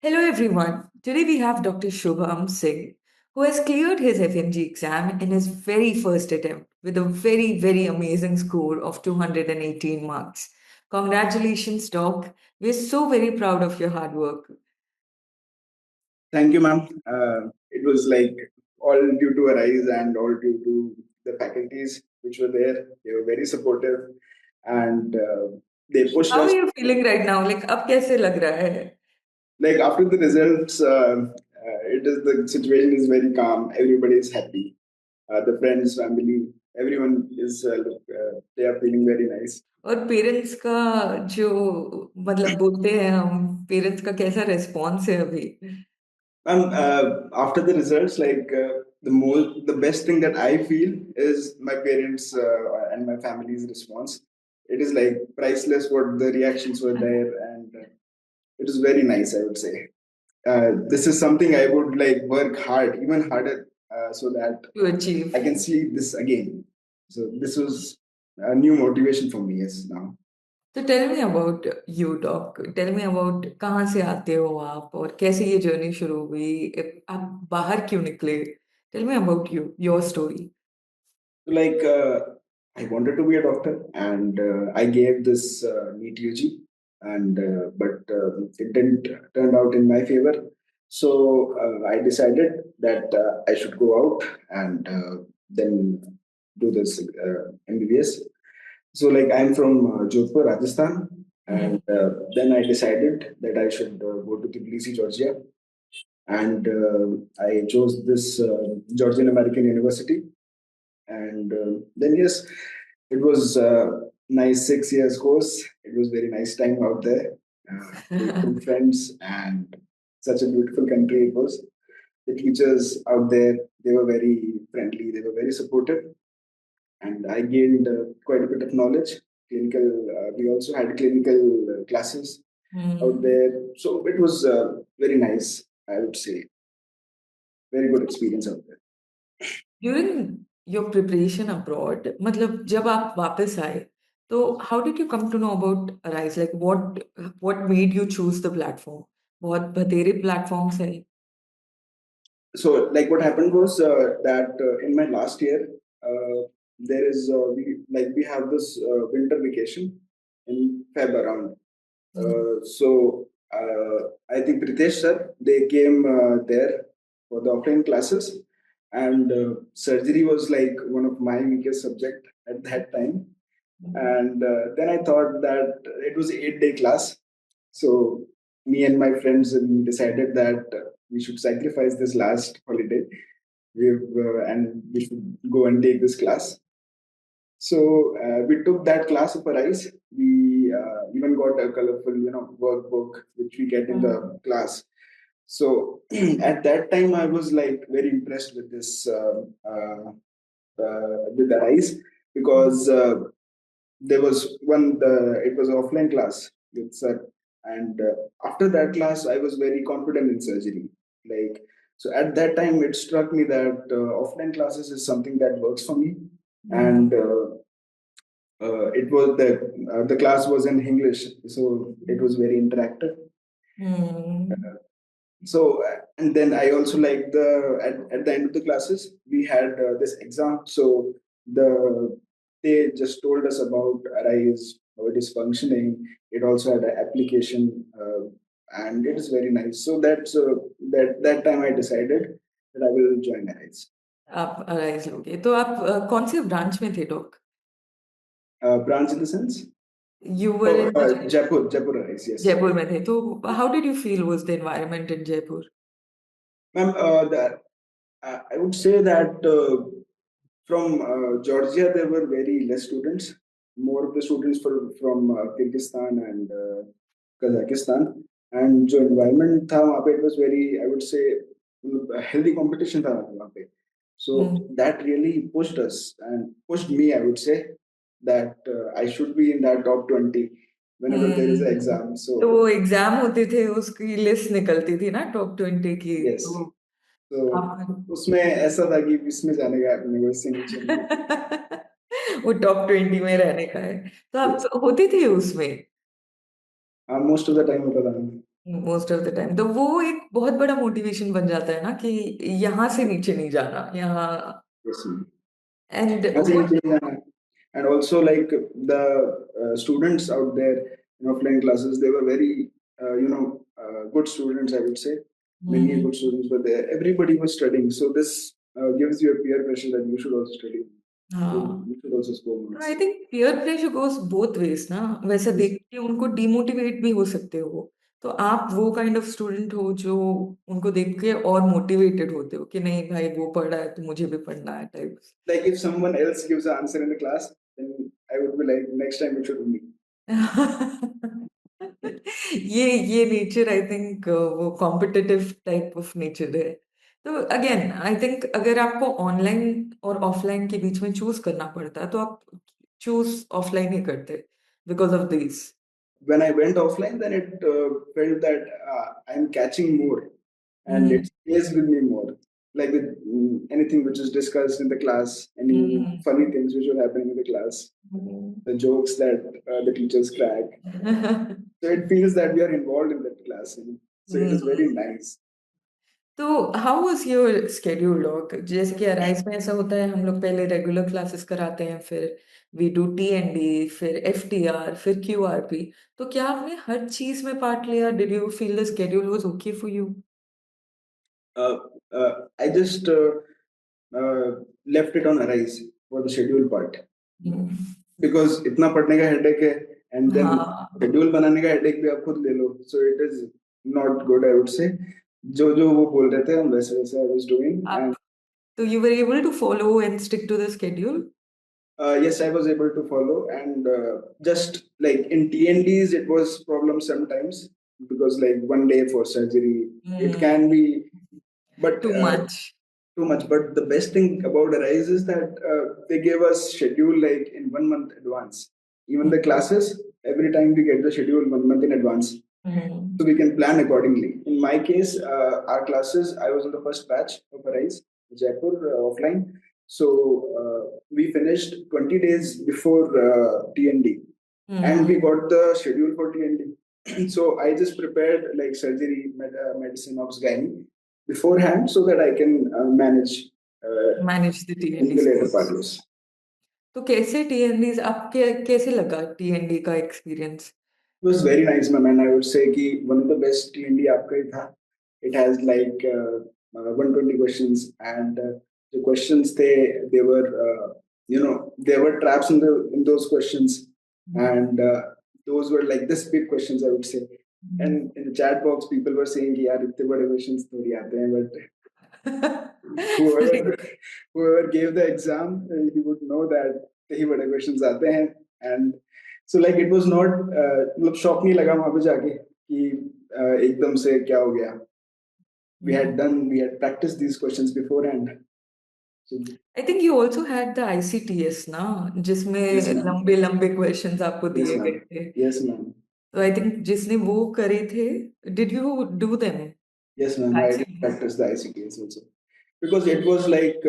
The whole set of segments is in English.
Hello everyone. Today we have Dr. Shubham Singh, who has cleared his FMG exam in his very first attempt with a very amazing score of 218 marks. Congratulations, Doc. We're so very proud of your hard work. Thank you, ma'am. It was like all due to Arise and all due to the faculties which were there. They were very supportive and they pushed How are us. you feeling right now? Like, अब कैसे लग रहा है? Like after the results, it is the situation is very calm. Everybody is happy. The friends, family, everyone is they are feeling very nice. और parents का जो मतलब बोलते हैं हम पेरेंट्स का कैसा रेस्पॉन्स है अभी? After the results, the best thing that I feel is my parents and my family's response. It is like priceless. What the reactions were there, and it was very nice. I would say this is something I would like work hard, even harder, so that To achieve. I can see this again. So this was a new motivation for me. Yes, now. तो tell me about you dog tell me about कहाँ से आते हो आप और कैसे ये journey शुरू हुई आप बाहर क्यों निकले tell me about you your story Like I wanted to be a doctor, and I gave this NEET UG, and but it didn't turn out in my favor. So I decided that I should go out and then do this MBBS. So like I'm from Jodhpur, Rajasthan, and then I decided that I should go to Tbilisi, Georgia, and I chose this Georgian American University, and then yes, it was a nice 6 years course. It was very nice time out there, beautiful friends, and such a beautiful country it was. The teachers out there, they were very friendly, they were very supportive, and I gained quite a bit of knowledge. Clinical, we also had clinical classes out there, so it was very nice. I would say very good experience out there. During your preparation abroad मतलब जब आप वापस आए तो how did you come to know about Rise like what made you choose the platform बहुत बतेरे platforms है So like what happened was that in my last year there is we have this winter vacation in Feb around. So I think Pritesh sir, they came there for the offline classes, and surgery was like one of my weakest subject at that time. And then I thought that it was 8 day class. So me and my friends we decided that we should sacrifice this last holiday. And we should go and take this class. So we took that class of Arise. We even got a colorful, workbook which we get in the class. So at that time, I was like very impressed with this with Arise, because there was it was an offline class with sir, and after that class I was very confident in surgery. Like, so at that time it struck me that offline classes is something that works for me. And it was the class was in English, so it was very interactive. So and then I also like at the end of the classes we had this exam. So they just told us about Arise, how it is functioning. It also had an application, and it is very nice. So that time I decided that I will join Arise. आप arise लोगे तो आप कौन से branch में थे dog Branch in the sense, you were in Jaipur Arise, yes. Jaipur में थे तो how did you feel was the environment in Jaipur Ma'am, I would say that from Georgia, there were very less students. More of the students were from Kyrgyzstan and Kazakhstan. And जो environment था वहाँ पे, it was very, I would say, healthy competition था वहाँ पे. So that really pushed us and pushed me, I would say, that I should be in that top 20 whenever there is an exam. So तो वो exam होते थे उसकी list निकलती थी ना टॉप 20 की yes. तो तो आप उसमें ऐसा था कि इसमें जाने का अपने को, इससे नीचे नहीं. वो टॉप 20 में रहने का है तो आप Yes. होती थी उसमें Most of the time होता था. मोस्ट ऑफ द टाइम तो वो एक बहुत बड़ा मोटिवेशन बन जाता है ना कि यहाँ से नीचे नहीं जाना यहाँ Yes, ma'am. And As in, what and also like the students out there in offline classes, they were very good students, I would say. Many good students were there. Everybody was studying, so this gives you a peer pressure that you should also study. हाँ You should also score I marks. Think peer pressure goes both ways ना वैसा Yes. देख के उनको demotivate भी हो सकते हो तो आप वो काइंड ऑफ स्टूडेंट हो जो उनको देख के और मोटिवेटेड होते हो कि नहीं भाई वो पढ़ रहा है तो मुझे भी पढ़ना है type Like if someone else gives the answer in the class, then I would be like, next time it should be me. ये नेचर आई थिंक वो कॉम्पिटिटिव टाइप ऑफ नेचर है तो अगेन आई थिंक अगर आपको online और offline के बीच में choose करना पड़ता तो आप चूज ऑफलाइन ही करते because of this When I went offline, then it felt that I'm catching more and it stays with me more. Like with anything which is discussed in the class, any funny things which were happening in the class, the jokes that the teachers crack. So it feels that we are involved in that class. So it is very nice. तो how was your schedule dog जैसे कि arise में ऐसा होता है हम लोग पहले रेगुलर क्लासेस कराते हैं फिर वी डू टी&डी फिर एफटीआर फिर क्यूआरपी तो क्या आपने हर चीज में पार्ट लिया did you feel the schedule was okay for you Uh, I just left it on Arise for the schedule part. Because इतना पढ़ने का हेडेक है एंड देन हाँ शेड्यूल बनाने का हेडेक भी आप खुद ले लो so it is not good I would say जो जो वो बोल रहे थे हम वैसे वैसे आई वाज डूइंग आप एंड तो you were able to follow and stick to the schedule yes I was able to follow and just like in TNDs it was problem sometimes because like one day for surgery it can be but too much too much. But the best thing about Arise is that they gave us schedule like in 1 month advance. Even the classes, every time we get the schedule 1 month in advance, so we can plan accordingly. In my case, our classes, I was in the first batch of Arise, Jaipur offline. So we finished 20 days before TND, and we got the schedule for TND. So I just prepared like surgery, medicine, ops, gynae beforehand so that I can manage manage the in टी&डी the later part. Yes. तो कैसे टी&डी आपके कैसे लगा टी&डी का experience It was very nice, ma'am, and I would say कि one of the best T&D आपका ही था. It has like 120 questions, and the questions they were there were traps in those questions, and those were like this big questions I would say. And in the chat box, people were saying कि यार इतने बड़े questions थोड़ी आते हैं, but whoever whoever gave the exam, he would know that यही बड़े questions आते हैं, and so like it was not मतलब शॉक नहीं लगा वहां पे जाके कि एकदम से क्या हो गया. We had practiced these questions beforehand. So I think you also had the ICTS ना yes, जिसमें ma'am. लंबे लंबे क्वेश्चंस आपको Yes, दिए गए ma'am. थे Yes, ma'am. तो आई थिंक जिसने वो करे थे did you do them Yes, ma'am. I did ICTs practice the ICTS also because it was like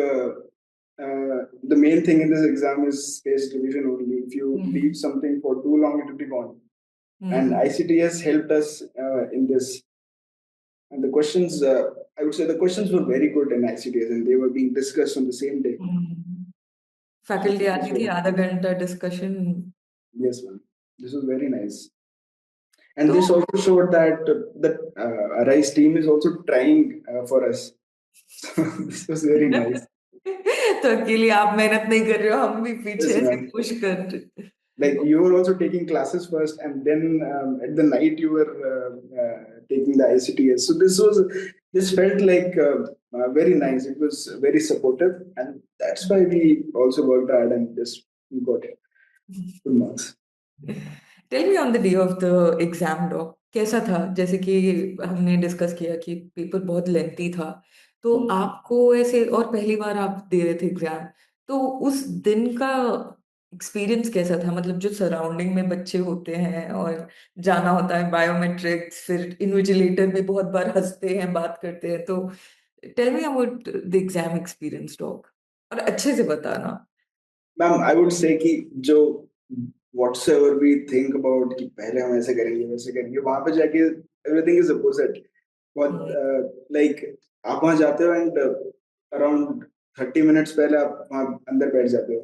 the main thing in this exam is space division only. If you leave something for too long, it will be gone. And ICTS helped us in this. And the questions, I would say, the questions were very good in ICTS, and they were being discussed on the same day. So faculty it was आती थी very आधा घंटा discussion yes, ma'am. This was very nice. And तो this also showed that the Arise team is also trying for us. So this was very nice. तो अकेले आप मेहनत नहीं कर रहे हो हम भी पीछे Yes, ऐसे ma'am. पुश कर रहे Like you were also taking classes first, and then at the night you were taking the ICTS. So this felt like very nice. It was very supportive, and that's why we also worked hard and just got good marks. Tell me on the day of the exam dog कैसा था जैसे कि हमने discuss किया कि paper बहुत lengthy था तो आपको ऐसे और पहली बार आप दे रहे थे एग्जाम तो उस दिन का एक्सपीरियंस कैसा था मतलब जो सराउंडिंग में बच्चे होते हैं और जाना होता है बायोमेट्रिक्स फिर इन्विजिलेटर भी बहुत बार हंसते हैं बात करते हैं तो tell me about the exam experience dog और अच्छे से बताना मैम आई वुड से कि जो whatsoever we think about कि पहले हम ऐसे करेंगे वैसे करेंगे, वहां पे जाके everything is opposite. बहुत like आप वहां जाते हो and around 30 minutes पहले आप वहां अंदर बैठ जाते हो,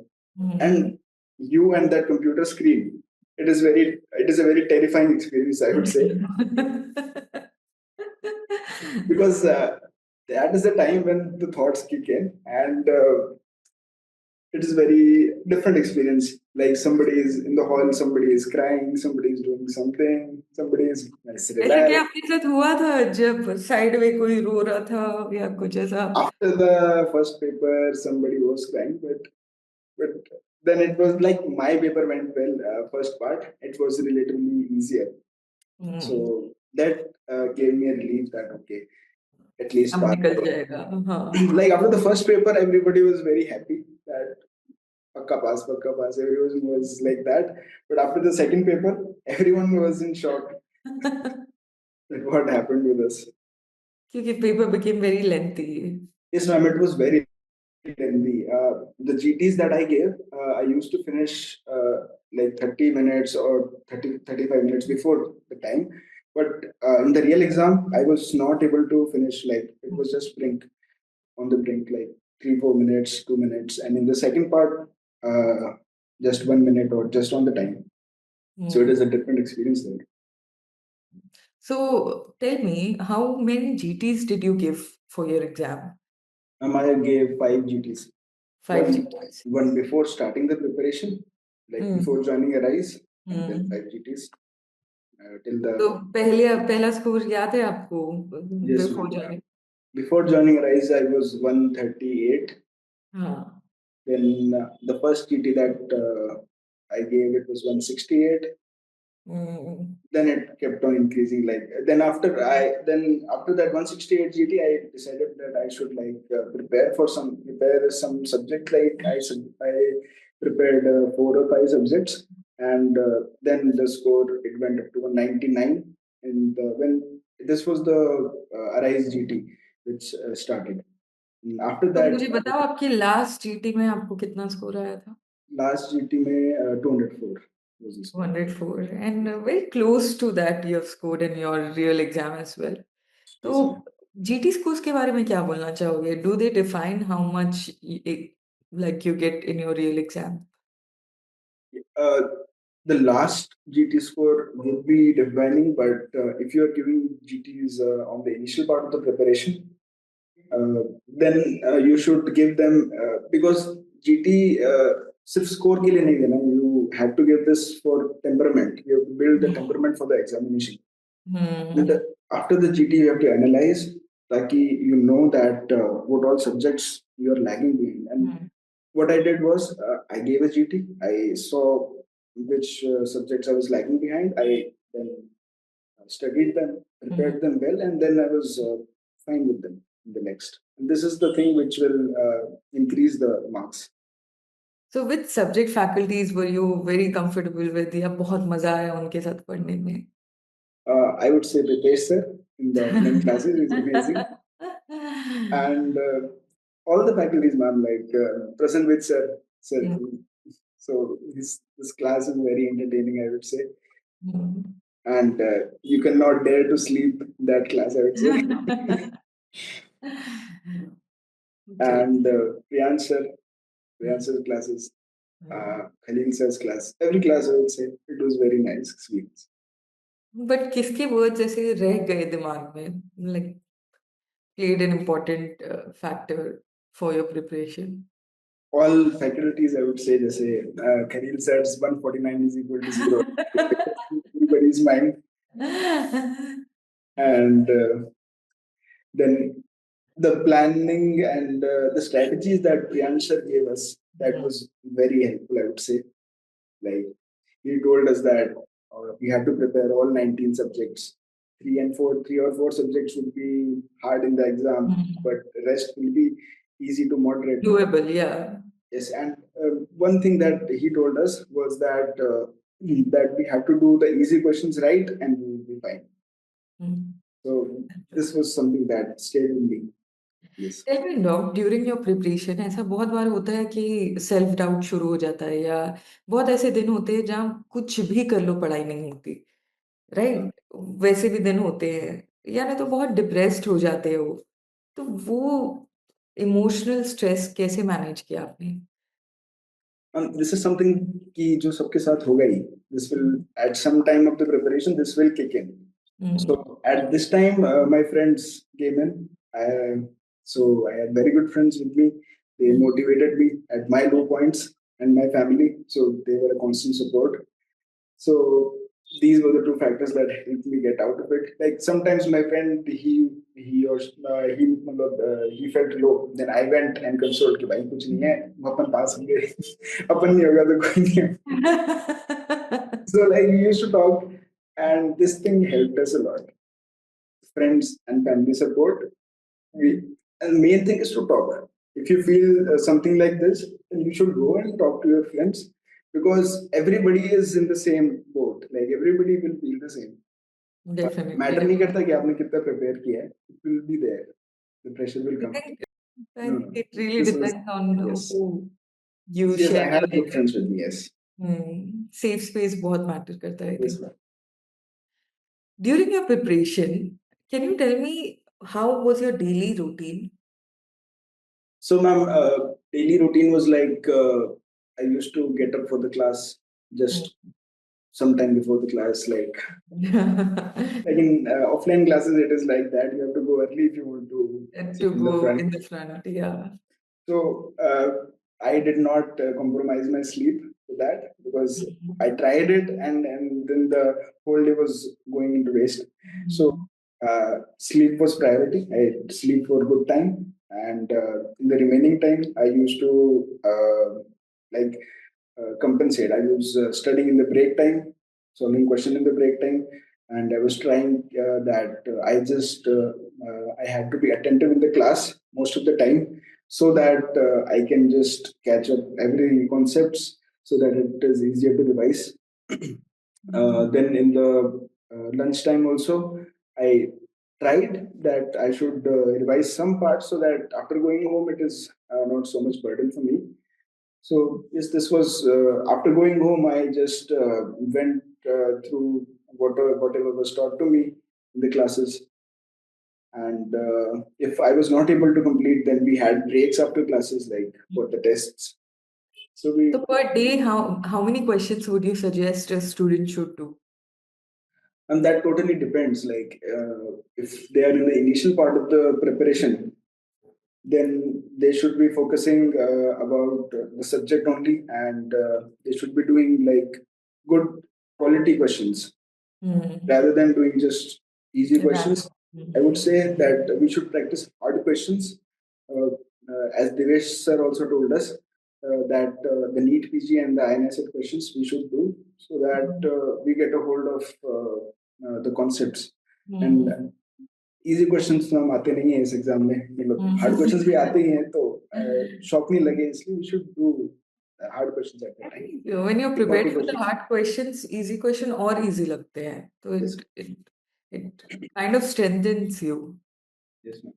and you and that computer screen, it is a very terrifying experience, I would say, because that is the time when the thoughts kick in, and it is very different experience. Like somebody is in the hall, somebody is crying, somebody is doing something, somebody is nice ऐसे क्या relaxed. आपके साथ हुआ था जब side में कोई रो रहा था या कुछ ऐसा? After the first paper, somebody was crying, but then it was like my paper went well. First part, it was relatively easier, hmm, so that gave me a relief that okay, at least अब pass. निकल जाएगा। हाँ। Like after the first paper, everybody was very happy that pakka pass. Everyone was like that. But after the second paper, everyone was in shock that what happened with us. क्योंकि paper became very lengthy. Yes, ma'am, it was very lengthy. The GTs that I gave, I used to finish like 30 minutes or 35 minutes before the time. But in the real exam, I was not able to finish, like, it was just on the brink, like 3 4 minutes, 2 minutes. And in the second part, just 1 minute or just on the time. So it is a different experience there. So tell me, how many GTs did you give for your exam? I gave 5 GTs. Five One, GTs. one before starting the preparation, like before Hmm. joining Arise, and then Hmm. 5 GTs till तो the. पहला score याद है आपको Yes, before ma'am. Joining? Before joining Arise, I was 138. हाँ। Then the first GT that I gave, it was 168. Hmm, Then it kept on increasing. Like then after that 168 GT, I decided that I should like prepare some subject. Like I prepared 4 or 5 subjects, and then the score it went up to 199. And when this was the Arise GT which started. And after तो that, मुझे बताओ आपकी last GT में आपको कितना score आया था? last GT में 204 was the score. 204 and very close to that you have scored in your real exam as well. तो Yes, ma'am. जीटी scores के बारे में क्या बोलना चाहोगे? Do they define how much like you get in your real exam? Uh, the last GT score would be defining, but if you are giving GTs on the initial part of the preparation, then you should give them because GT सिर्फ score के लिए नहीं देना, you have to give this for temperament. You have to build the temperament for the examination. And Hmm. after the GT, you have to analyze ताकि you know that what all subjects you are lagging behind. And what I did was I gave a GT. I saw which subjects I was lagging behind. I then studied them, Hmm. prepared them well, and then I was fine with them in the next. And this is the thing which will increase the marks. So which subject faculties were you very comfortable with या बहुत मजा आया उनके साथ पढ़ने में? I would say Pritesh sir in the opening classes is amazing, and all the faculties, ma'am, like Prasanvit sir. Hmm. So his class is very entertaining, I would say, Hmm. and you cannot dare to sleep in that class, I would say. Great. And Priyansh sir's classes, Khalil sir's class, every class I would say it was very nice experience. But किसके words ऐसे रह गए दिमाग में, like played an important factor for your preparation? All faculties, I would say, जैसे Khalil sir's 149 is equal to 0. Everybody's mind, and then the planning and the strategies that Priyansh sir gave us, that was very helpful, I would say. Like he told us that we had to prepare all 19 subjects. 3 or 4 subjects would be hard in the exam, but the rest will be easy to moderate. Doable, yeah. Yes, and one thing that he told us was that we have to do the easy questions right, and we will be fine. Mm. So this was something that stayed with me. Yes. Tell me dog during your preparation ऐसा बहुत बार होता है कि self doubt शुरू हो जाता है या बहुत ऐसे दिन होते हैं जहाँ कुछ भी कर लो पढ़ाई नहीं होती, हाँ। राइट? वैसे भी दिन होते हैं या नहीं तो बहुत डिप्रेस्ड हो जाते हो। तो वो इमोशनल स्ट्रेस कैसे मैनेज किया आपने? This is something कि जो सबके साथ होगा ही. This will hmm, at some time of the preparation this will kick in. Hmm, So at this time, my friends came in. So I had very good friends with me. They hmm, motivated me at my low points and my family. So they were a constant support. So these were the two factors that helped me get out of it. Like sometimes my friend he felt low. Then I went and consoled कि भाई कुछ नहीं है, अपन पास होंगे. अपन नहीं होगा तो कोई नहीं है. So like we used to talk, and this thing helped us a lot. Friends and family support. We, and main thing is to talk. If you feel something like this, then you should go and talk to your friends because everybody is in the same boat. Like everybody will feel the same. Definitely. Matter नहीं करता कि आपने कितना prepare किया है. It will be there. The pressure will I come. Think I No, think no. It really This was depends on yes, who you yes. I share had good with. friends with me. Yes, safe space बहुत matter करता है I yes, think. ma'am. During your preparation, can you tell me how was your daily routine? So, ma'am, daily routine was like I used to get up for the class just sometime before the class. Like in offline classes, it is like that. You have to go early if you want to sit To in the go front. in the front, yeah. So I did not compromise my sleep with that because I Mhm. tried it and then the whole day was going into waste. So Mhm. sleep was priority. I sleep for a good time, and in the remaining time, I used to like compensate. I was studying in the break time, solving question in the break time, and I was trying that I had to be attentive in the class most of the time, so that I can just catch up every concepts, so that it is easier to revise. Then in the lunchtime also, I tried that I should revise some parts so that after going home it is not so much burden for me. So yes, this was after going home. I just went through whatever was taught to me in the classes, and if I was not able to complete, then we had breaks after classes, like for the tests. So we So per day, how many questions would you suggest a student should do? and that totally depends. Like if they are in the initial part of the preparation, then they should be focusing about the subject only, and they should be doing like good quality questions Hmm. rather than doing just easy Right. questions. I would say that we should practice hard questions. As Devesh sir also told us, that the NEET PG and the INSET questions we should do so that we get a hold of the concepts. And Hmm. easy questions तो हम आते नहीं है इस exam में, मतलब hard questions भी आते ही हैं, तो शौक नहीं लगे, इसलिए we should do hard questions at the I time. think when you're prepared Quality for the questions. hard questions, easy question और easy लगते हैं. तो Yes. it kind of strengthens you. Yes, ma'am.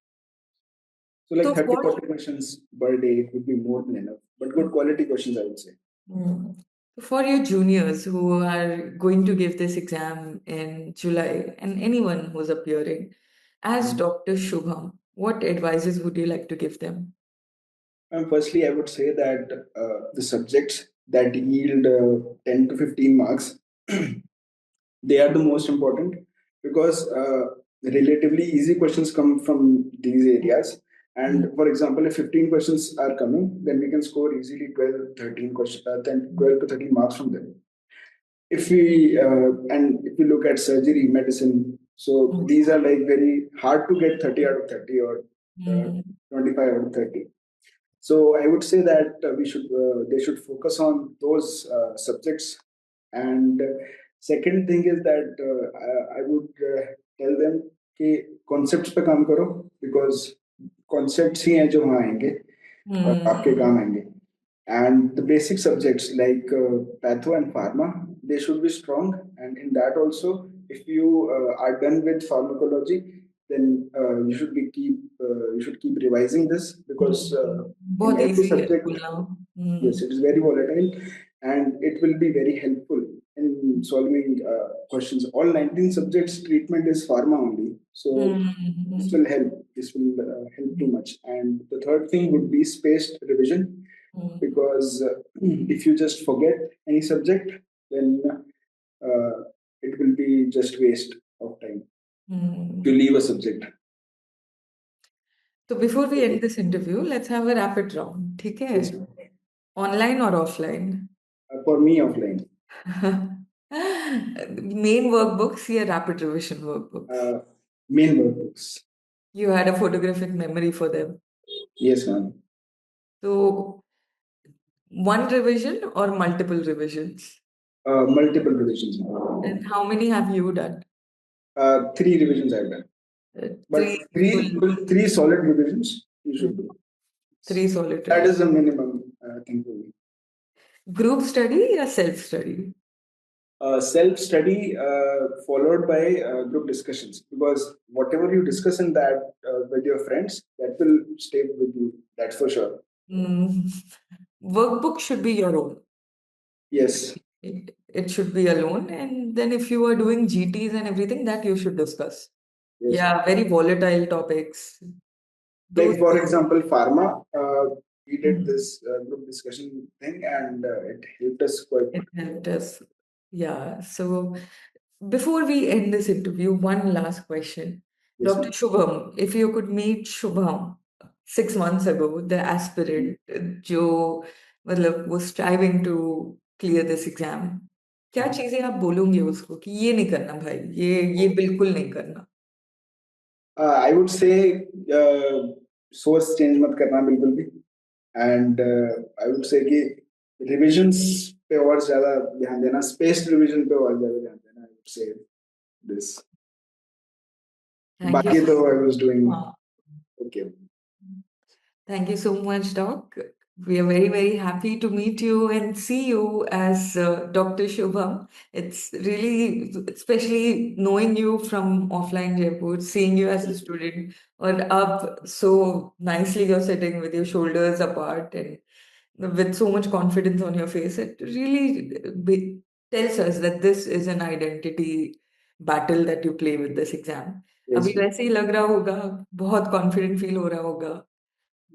So like So 30, for 40 questions per day, it would be more than enough. But good quality questions, I would say. mm, for your juniors who are going to give this exam in July and anyone who's appearing, as Mhm. Dr. Shubham, what advices would you like to give them? And firstly, I would say that the subjects that yield 10 to 15 marks, they are the most important because relatively easy questions come from these areas. Mm, And for example, if 15 questions are coming, then we can score easily 12, 13 questions, 10, mm, 12 to 13 marks from them. If we look at surgery, medicine, so mm, these are like very hard to get 30 out of 30 or uh, mm, 25 out of 30. So I would say that they should focus on those subjects. And second thing is that I would tell them कि concepts पे काम करो, because concepts ही हैं जो वहाँ आएंगे और आपके mm, काम आएंगे. And the basic subjects like patho and pharma, they should be strong. And in that also, if you are done with pharmacology, then you should keep revising this, because in बहुत every easy है subject, बोलना. yes, it is very volatile, and it will be very helpful in solving questions. All 19 subjects treatment is pharma only, so this hmm. will help. This will help too much. And the third thing would be spaced revision, because if you just forget any subject, then uh, it will be just waste of time to hmm. leave a subject. तो before we Okay. end this interview, let's have a rapid round. ठीक है? Yes, ma'am. Online or offline? For me, offline. Main workbooks या rapid revision workbooks? Uh, Main workbooks. You had a photographic memory for them. Yes, ma'am. So one revision or multiple revisions? Multiple revisions, ma'am. And how many have you done? Three revisions I've done, but Three full, three solid revisions you mm, should do. three solid That is revisions. the minimum thing for me. Group study or self study? Self study followed by group discussions, because whatever you discuss in that with your friends, that will stay with you. That's for sure. Mm, workbook should be your own. Yes, It should be alone. And then if you are doing GTs and everything, that you should discuss. yes. Yeah, very volatile topics. Like Those for example, pharma. We did mm, this group discussion thing, and it helped us quite it much. helped us. Yeah. So before we end this interview, one last question. Yes, Dr. ma'am. Shubham, if you could meet Shubham 6 months ago, the aspirant, जो मतलब was striving to clear this exam, क्या चीजें आप बोलोगे उसको कि ये नहीं करना भाई, ये बिल्कुल नहीं करना. I would say source change मत करना बिल्कुल भी, एंड आई वुड से कि रिविजन्स पे और ज्यादा ध्यान देना, स्पेस्ड रिविजन पे और ज्यादा ध्यान देना, आई वुड से दिस. Thank you बाकी so तो आई was doing much. Okay. Thank you so much, Doc. We are very, very happy to meet you and see you as Dr. Shubham. It's really, especially knowing you from offline Jaipur, seeing you as a student, or up so nicely you're sitting with your shoulders apart and with so much confidence on your face. It really tells us that this is an identity battle that you play with this exam. Yes अभी वैसे ही लग रहा होगा, बहुत confident feel हो रहा होगा.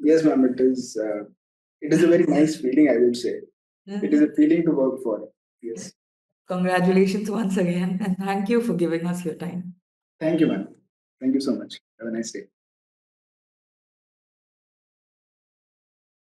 Yes ma'am, it is a very nice feeling, I would say. It is Mhm. a feeling to work for. Yes. Congratulations once again, and thank you for giving us your time. Thank you, ma'am. Thank you so much. Have a nice day.